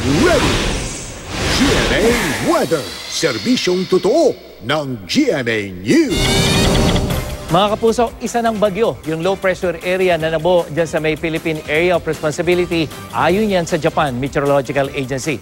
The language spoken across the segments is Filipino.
ready. GMA Weather, serbisyong totoo ng GMA News. Mga kapuso, isa ng bagyo, yung low pressure area na nabuo dyan sa may Philippine Area of Responsibility, ayon yan sa Japan Meteorological Agency.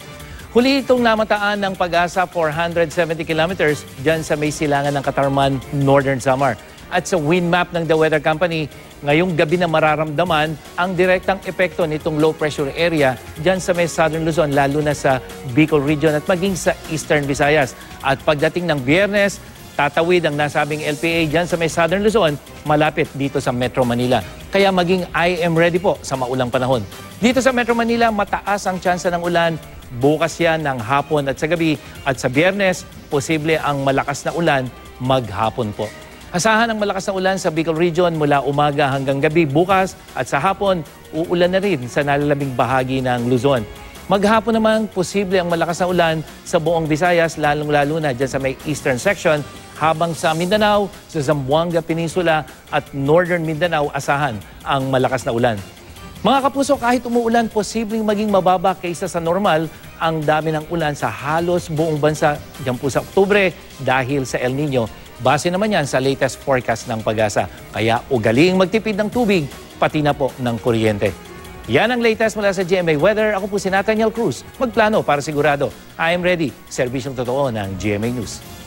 Huli itong namataan ng Pag-asa 470 kilometers dyan sa may silangan ng Katarman, Northern Samar. At sa wind map ng The Weather Company, ngayong gabi na mararamdaman ang direktang epekto nitong low pressure area dyan sa may Southern Luzon, lalo na sa Bicol region at maging sa Eastern Visayas. At pagdating ng Biyernes, tatawid ang nasabing LPA dyan sa may Southern Luzon, malapit dito sa Metro Manila. Kaya maging I am ready po sa maulang panahon. Dito sa Metro Manila, mataas ang tsansa ng ulan. Bukas yan ng hapon at sa gabi. At sa Biyernes, posible ang malakas na ulan maghapon po. Asahan ang malakas na ulan sa Bicol region mula umaga hanggang gabi bukas at sa hapon, uulan na rin sa nalalabing bahagi ng Luzon. Maghapon naman, posible ang malakas na ulan sa buong Visayas, lalong-lalo na dyan sa may eastern section, habang sa Mindanao, sa Zamboanga Peninsula at Northern Mindanao, asahan ang malakas na ulan. Mga kapuso, kahit umuulan, posibleng maging mababa kaysa sa normal ang dami ng ulan sa halos buong bansa dyan po sa Oktubre dahil sa El Nino. Base naman yan sa latest forecast ng Pag-asa. Kaya ugaliing magtipid ng tubig, pati na po ng kuryente. Yan ang latest mula sa GMA Weather. Ako po si Nathaniel Cruz. Magplano para sigurado. I am ready. Serbisyong totoo ng GMA News.